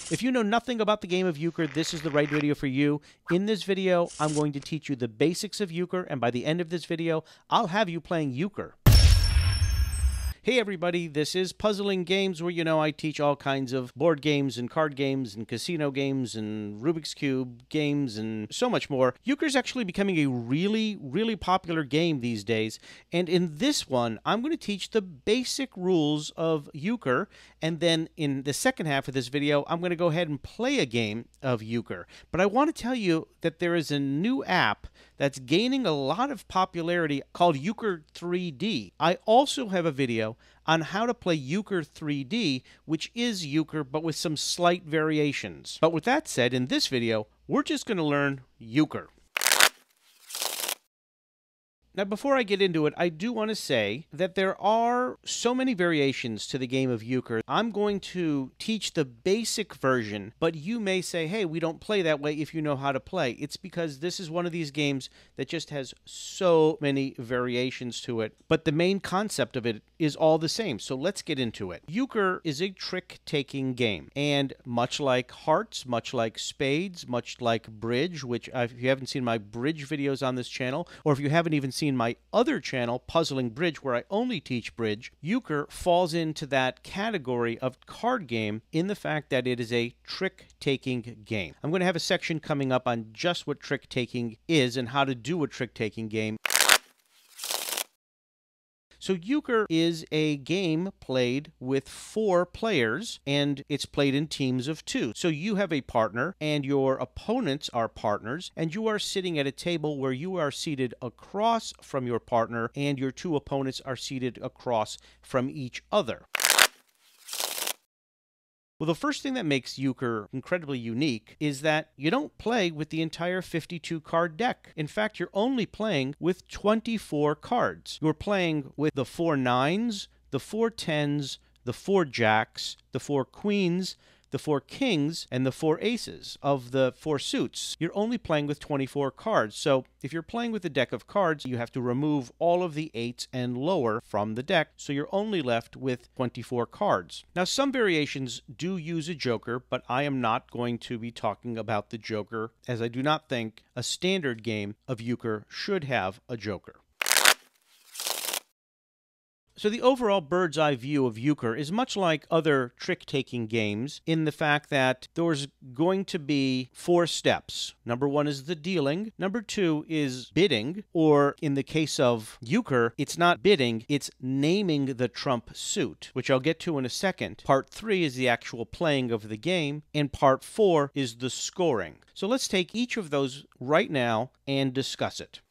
If you know nothing about the game of euchre, this is the right video for you. In this video, I'm going to teach you the basics of euchre, and by the end of this video, I'll have you playing euchre. Hey everybody, this is Puzzling Games, where I teach all kinds of board games and card games and casino games and Rubik's Cube games and so much more. Euchre is actually becoming a really popular game these days, and in this one, I'm going to teach the basic rules of euchre, and then in the second half of this video, I'm going to go ahead and play a game of euchre. But I want to tell you that there is a new app that's gaining a lot of popularity called Euchre 3D. I also have a video on how to play Euchre 3D, which is euchre but with some slight variations. But with that said, in this video, we're just going to learn euchre. Now, before I get into it, I do want to say that there are so many variations to the game of euchre. I'm going to teach the basic version, but you may say, hey, we don't play that way if you know how to play. It's because this is one of these games that just has so many variations to it, but the main concept of it is all the same, so let's get into it. Euchre is a trick-taking game, and much like hearts, much like spades, much like bridge, which if you haven't seen my bridge videos on this channel, or if you haven't even seen my other channel, Puzzling Bridge, where I only teach bridge, euchre falls into that category of card game in the fact that it is a trick-taking game. I'm going to have a section coming up on just what trick-taking is and how to do a trick-taking game. So euchre is a game played with 4 players, and it's played in teams of 2. So you have a partner, and your opponents are partners, and you are sitting at a table where you are seated across from your partner, and your 2 opponents are seated across from each other. Well, the first thing that makes euchre incredibly unique is that you don't play with the entire 52-card deck. In fact, you're only playing with 24 cards. You're playing with the 4 nines, the 4 tens, the 4 jacks, the 4 queens, the 4 kings, and the 4 aces of the 4 suits. You're only playing with 24 cards. So if you're playing with a deck of cards, you have to remove all of the 8s and lower from the deck, so you're only left with 24 cards. Now, some variations do use a joker, but I am not going to be talking about the joker, as I do not think a standard game of euchre should have a joker. So the overall bird's eye view of euchre is much like other trick-taking games in the fact that there's going to be 4 steps. Number 1 is the dealing. Number 2 is bidding, or in the case of euchre, it's not bidding, it's naming the trump suit, which I'll get to in a second. Part 3 is the actual playing of the game, and part 4 is the scoring. So let's take each of those right now and discuss it.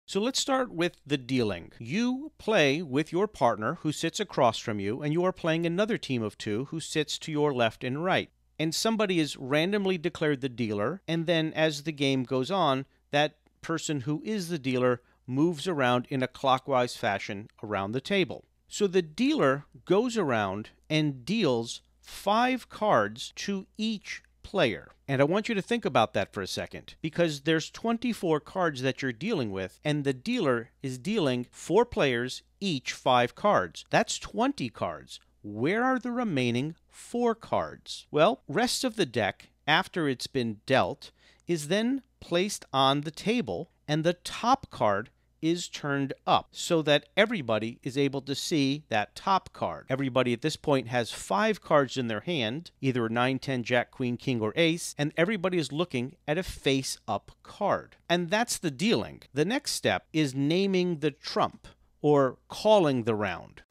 So let's start with the dealing. You play with your partner who sits across from you, and you are playing another team of 2 who sits to your left and right. And somebody is randomly declared the dealer, and then as the game goes on, that person who is the dealer moves around in a clockwise fashion around the table. So the dealer goes around and deals 5 cards to each player. And I want you to think about that for a second, because there's 24 cards that you're dealing with, and the dealer is dealing 4 players each 5 cards. That's 20 cards. Where are the remaining 4 cards? Well, rest of the deck, after it's been dealt, is then placed on the table, and the top card is turned up so that everybody is able to see that top card. Everybody at this point has 5 cards in their hand, either a 9, 10, jack, queen, king, or ace, and everybody is looking at a face-up card. And that's the dealing. The next step is naming the trump, or calling the round.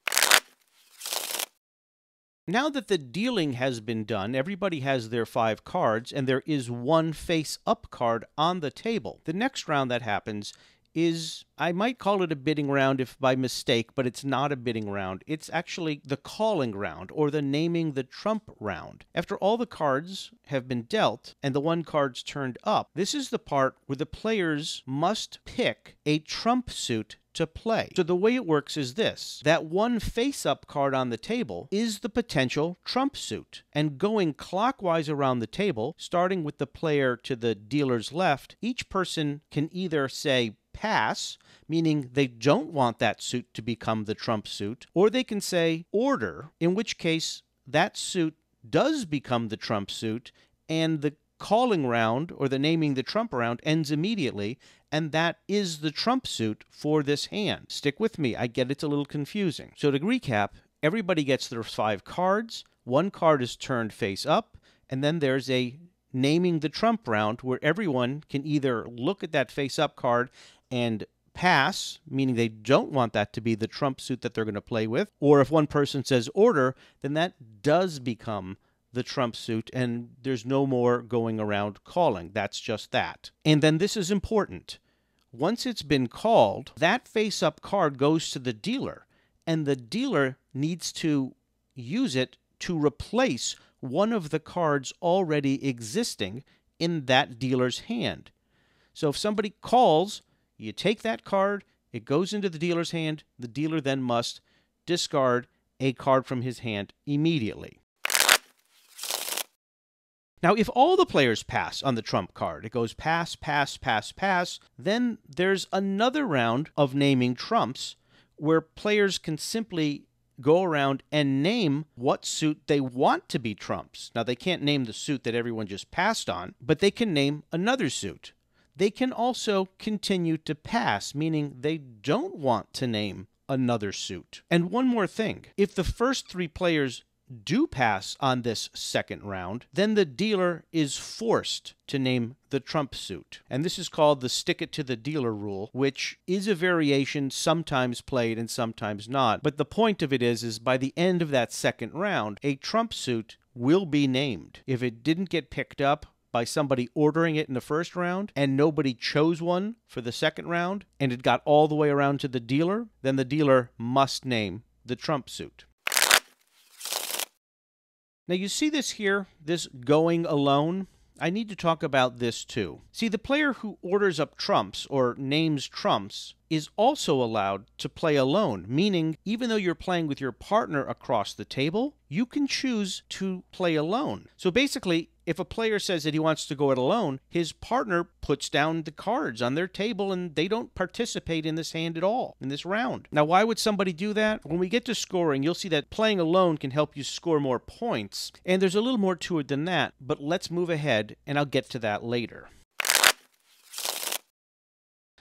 Now that the dealing has been done, everybody has their 5 cards, and there is 1 face-up card on the table. The next round that happens is, I might call it a bidding round if by mistake, but it's not a bidding round. It's actually the calling round, or the naming the trump round. After all the cards have been dealt and the 1 card's turned up, this is the part where the players must pick a trump suit to play. So the way it works is this: that 1 face-up card on the table is the potential trump suit. And going clockwise around the table, starting with the player to the dealer's left, each person can either say pass, meaning they don't want that suit to become the trump suit, or they can say order, in which case that suit does become the trump suit, and the calling round or the naming the trump round ends immediately, and that is the trump suit for this hand. Stick with me. I get it's a little confusing. So to recap, everybody gets their 5 cards. One card is turned face up, and then there's a naming the trump round where everyone can either look at that face up card and pass, meaning they don't want that to be the trump suit that they're going to play with, or if one person says order, then that does become the trump suit, and there's no more going around calling. That's just that. And then this is important. Once it's been called, that face-up card goes to the dealer, and the dealer needs to use it to replace one of the cards already existing in that dealer's hand. So if somebody calls, you take that card, it goes into the dealer's hand, the dealer then must discard a card from his hand immediately. Now, if all the players pass on the trump card, it goes pass, pass, pass, pass, then there's another round of naming trumps where players can simply go around and name what suit they want to be trumps. Now, they can't name the suit that everyone just passed on, but they can name another suit. They can also continue to pass, meaning they don't want to name another suit. And one more thing, if the first 3 players do pass on this second round, then the dealer is forced to name the trump suit. And this is called the stick it to the dealer rule, which is a variation sometimes played and sometimes not. But the point of it is by the end of that second round, a trump suit will be named. If it didn't get picked up by somebody ordering it in the first round and nobody chose one for the second round and it got all the way around to the dealer, then the dealer must name the trump suit. Now you see this here, this going alone? I need to talk about this too. See, the player who orders up trumps or names trumps is also allowed to play alone, meaning even though you're playing with your partner across the table, you can choose to play alone. So basically, if a player says that he wants to go it alone, his partner puts down the cards on their table and they don't participate in this hand at all, in this round. Now, why would somebody do that? When we get to scoring, you'll see that playing alone can help you score more points, and there's a little more to it than that, but let's move ahead and I'll get to that later.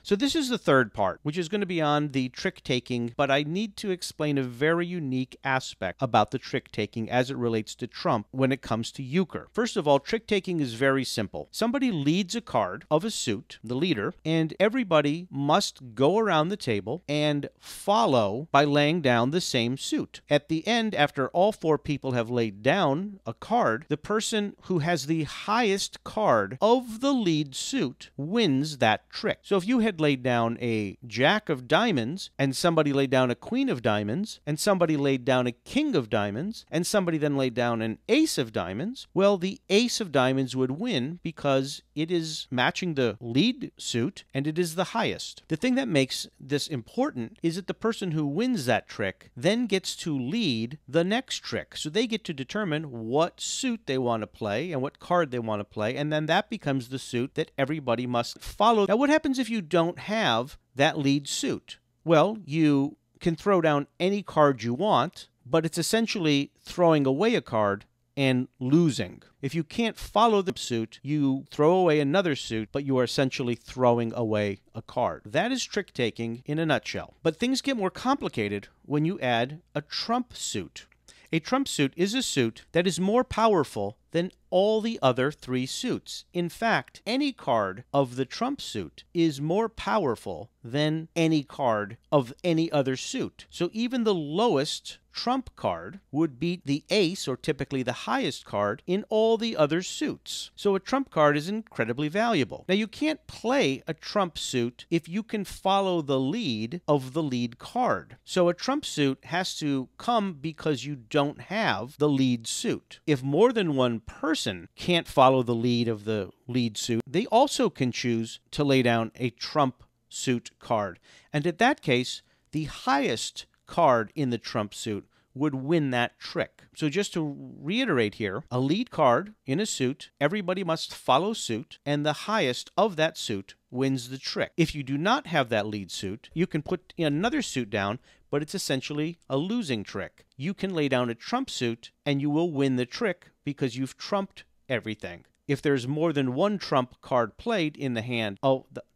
So this is the third part, which is going to be on the trick-taking, but I need to explain a very unique aspect about the trick-taking as it relates to trump when it comes to euchre. First of all, trick-taking is very simple. Somebody leads a card of a suit, the leader, and everybody must go around the table and follow by laying down the same suit. At the end, after all 4 people have laid down a card, the person who has the highest card of the lead suit wins that trick. So if you had laid down a jack of diamonds, and somebody laid down a queen of diamonds, and somebody laid down a king of diamonds, and somebody then laid down an ace of diamonds, well, the ace of diamonds would win because it is matching the lead suit, and it is the highest. The thing that makes this important is that the person who wins that trick then gets to lead the next trick. So they get to determine what suit they want to play and what card they want to play, and then that becomes the suit that everybody must follow. Now, what happens if you don't have that lead suit? Well, you can throw down any card you want, but it's essentially throwing away a card and losing. If you can't follow the suit, you throw away another suit, but you are essentially throwing away a card. That is trick-taking in a nutshell. But things get more complicated when you add a trump suit. A trump suit is a suit that is more powerful than all the other 3 suits. In fact, any card of the trump suit is more powerful than any card of any other suit. So even the lowest trump card would beat the ace, or typically the highest card, in all the other suits. So a trump card is incredibly valuable. Now, you can't play a trump suit if you can follow the lead of the lead card. So a trump suit has to come because you don't have the lead suit. If more than one person can't follow the lead of the lead suit, they also can choose to lay down a trump suit card. And in that case, the highest card in the trump suit would win that trick. So just to reiterate here, a lead card in a suit, everybody must follow suit, and the highest of that suit wins the trick. If you do not have that lead suit, you can put another suit down, but it's essentially a losing trick. You can lay down a trump suit and you will win the trick because you've trumped everything. If there's more than one trump card played in the hand,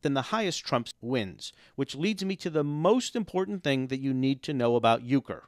then the highest trump wins, which leads me to the most important thing that you need to know about euchre.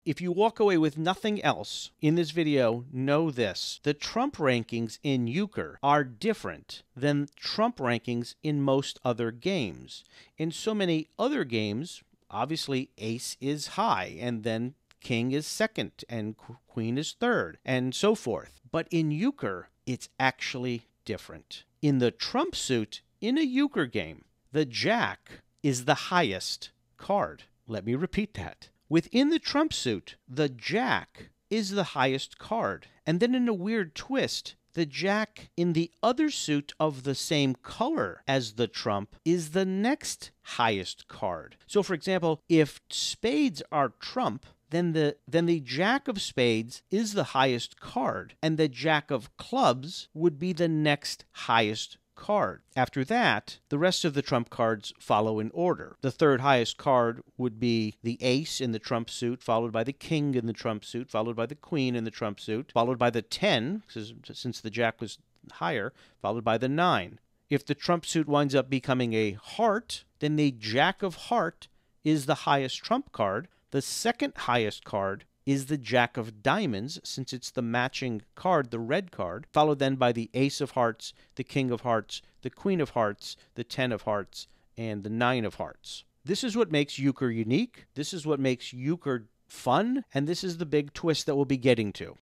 If you walk away with nothing else in this video, know this. The trump rankings in euchre are different than trump rankings in most other games. In so many other games, obviously ace is high, and then king is second, and queen is third, and so forth. But in euchre, it's actually different. In the trump suit, in a euchre game, the jack is the highest card. Let me repeat that. Within the trump suit, the jack is the highest card. And then in a weird twist, the jack in the other suit of the same color as the trump is the next highest card. So for example, if spades are trump, then the jack of spades is the highest card, and the jack of clubs would be the next highest card. After that, the rest of the trump cards follow in order. The third highest card would be the ace in the trump suit, followed by the king in the trump suit, followed by the queen in the trump suit, followed by the 10, since the jack was higher, followed by the 9. If the trump suit winds up becoming a heart, then the jack of heart is the highest trump card. The second highest card is the jack of diamonds, since it's the matching card, the red card, followed then by the ace of hearts, the king of hearts, the queen of hearts, the 10 of hearts, and the 9 of hearts. This is what makes euchre unique. This is what makes euchre fun, and this is the big twist that we'll be getting to.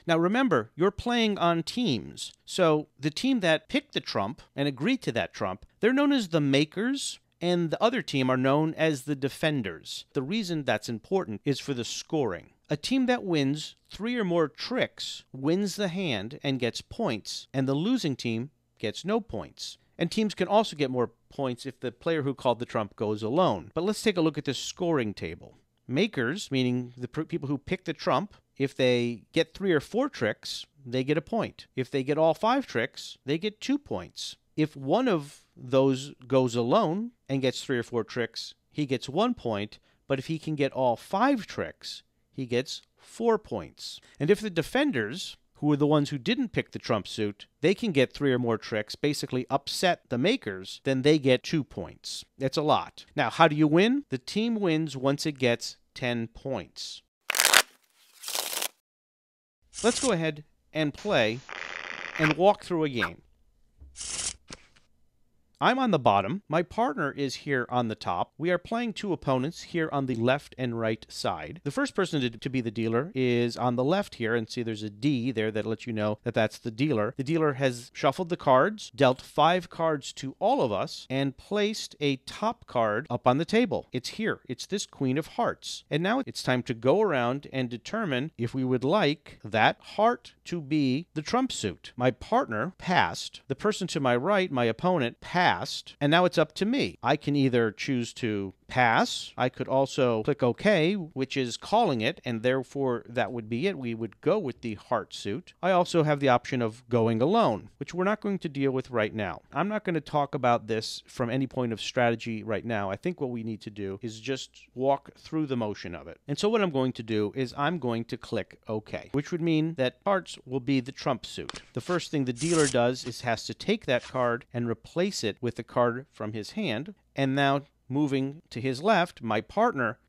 Now remember, you're playing on teams. So the team that picked the trump and agreed to that trump, they're known as the makers, and the other team are known as the defenders. The reason that's important is for the scoring. A team that wins 3 or more tricks wins the hand and gets points, and the losing team gets no points. And teams can also get more points if the player who called the trump goes alone. But let's take a look at the scoring table. Makers, meaning the people who pick the trump, if they get 3 or 4 tricks, they get a point. If they get all 5 tricks, they get 2 points. If one of those goes alone and gets 3 or 4 tricks, he gets 1 point, but if he can get all 5 tricks, he gets 4 points. And if the defenders, who are the ones who didn't pick the trump suit, they can get 3 or more tricks, basically upset the makers, then they get 2 points. That's a lot. Now, how do you win? The team wins once it gets 10 points. Let's go ahead and play and walk through a game. I'm on the bottom. My partner is here on the top. We are playing 2 opponents here on the left and right side. The first person to be the dealer is on the left here, and see there's a D there that lets you know that that's the dealer. The dealer has shuffled the cards, dealt 5 cards to all of us, and placed a top card up on the table. It's here. It's this Queen of Hearts. And now it's time to go around and determine if we would like that heart to be the trump suit. My partner passed. The person to my right, my opponent, passed. And now it's up to me. I can either choose to pass. I could also click OK, which is calling it, and therefore that would be it. We would go with the heart suit. I also have the option of going alone, which we're not going to deal with right now. I'm not going to talk about this from any point of strategy right now. I think what we need to do is just walk through the motion of it. And so what I'm going to do is I'm going to click OK, which would mean that hearts will be the trump suit. The first thing the dealer does is has to take that card and replace it with the card from his hand. And now moving to his left, my partner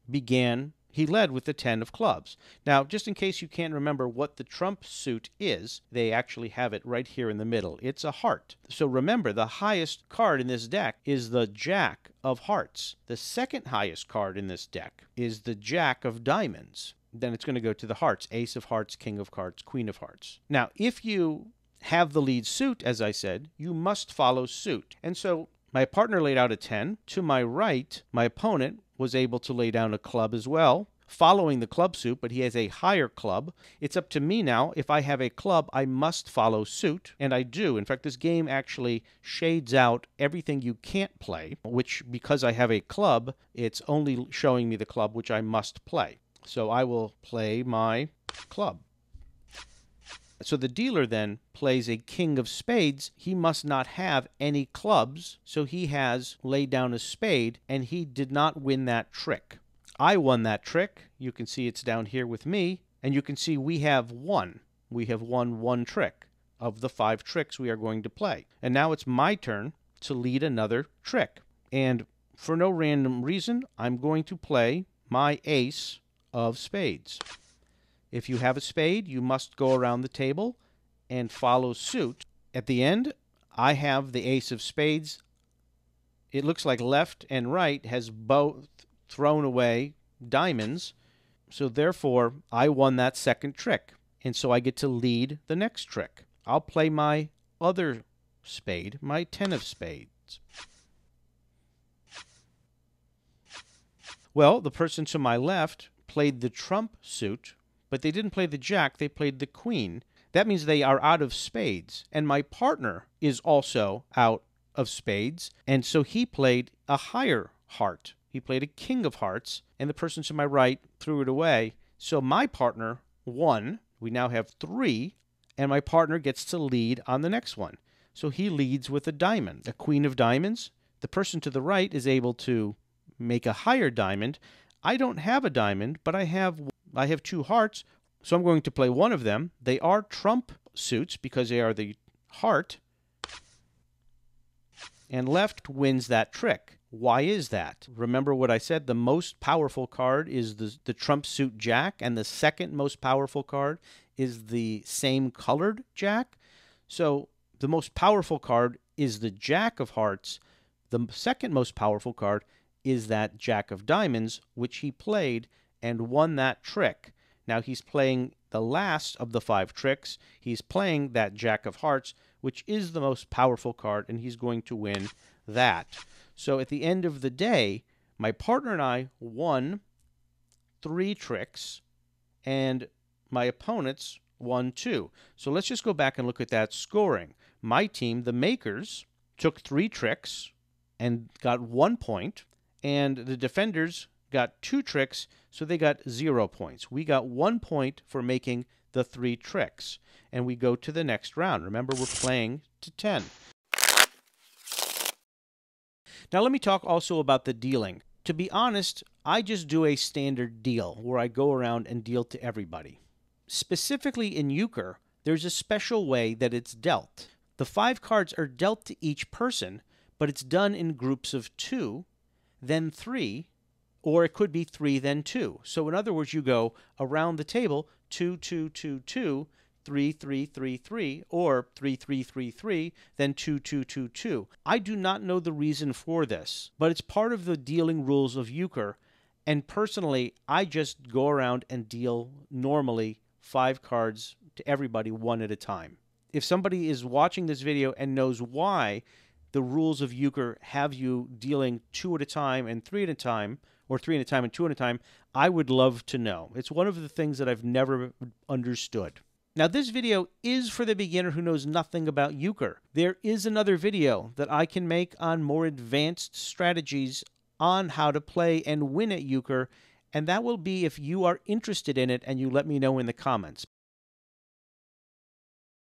he led with the 10 of clubs. Now, just in case you can't remember what the trump suit is, they actually have it right here in the middle. It's a heart. So remember, the highest card in this deck is the jack of hearts. The second highest card in this deck is the jack of diamonds. Then it's going to go to the hearts, ace of hearts, king of hearts, queen of hearts. Now, if you have the lead suit, as I said, you must follow suit. And so my partner laid out a 10. To my right, my opponent was able to lay down a club as well, following the club suit, but he has a higher club. It's up to me now. If I have a club, I must follow suit, and I do. In fact, this game actually shades out everything you can't play, which, because I have a club, it's only showing me the club which I must play. So I will play my club. So the dealer then plays a king of spades. He must not have any clubs, so he has laid down a spade, and he did not win that trick. I won that trick. You can see it's down here with me, and you can see we have won. We have won one trick of the 5 tricks we are going to play. And now it's my turn to lead another trick. And for no random reason, I'm going to play my ace of spades. If you have a spade, you must go around the table and follow suit. At the end, I have the ace of spades. It looks like left and right has both thrown away diamonds, so therefore I won that second trick, and so I get to lead the next trick. I'll play my other spade, my 10 of spades. Well, the person to my left played the trump suit, but they didn't play the jack, they played the queen. That means they are out of spades, and my partner is also out of spades, and so he played a higher heart. He played a king of hearts, and the person to my right threw it away. So my partner won. We now have 3, and my partner gets to lead on the next one. So he leads with a diamond, a queen of diamonds. The person to the right is able to make a higher diamond. I don't have a diamond, but I have 2 hearts, so I'm going to play one of them. They are trump suits because they are the heart, and left wins that trick. Why is that? Remember what I said, the most powerful card is the trump suit jack, and the second most powerful card is the same colored jack. So the most powerful card is the jack of hearts. The second most powerful card is that jack of diamonds, which he played and won that trick. Now he's playing the last of the 5 tricks. He's playing that jack of hearts, which is the most powerful card, and he's going to win that. So at the end of the day, my partner and I won 3 tricks, and my opponents won 2. So let's just go back and look at that scoring. My team, the makers, took 3 tricks and got 1 point, and the defenders got 2 tricks, so they got 0 points. We got 1 point for making the 3 tricks, and we go to the next round. Remember, we're playing to 10. Now let me talk also about the dealing. To be honest, I just do a standard deal where I go around and deal to everybody. Specifically in euchre, there's a special way that it's dealt. The 5 cards are dealt to each person, but it's done in groups of 2, then 3, or it could be 3, then 2. So in other words, you go around the table 2, 2, 2, 2, 3, 3, 3, 3, or 3, 3, 3, 3, then 2, 2, 2, 2. I do not know the reason for this, but it's part of the dealing rules of euchre, and personally, I just go around and deal normally 5 cards to everybody one at a time. If somebody is watching this video and knows why the rules of euchre have you dealing 2 at a time and 3 at a time, or 3 at a time and 2 at a time, I would love to know. It's one of the things that I've never understood. Now, this video is for the beginner who knows nothing about euchre. There is another video that I can make on more advanced strategies on how to play and win at euchre, and that will be if you are interested in it and you let me know in the comments.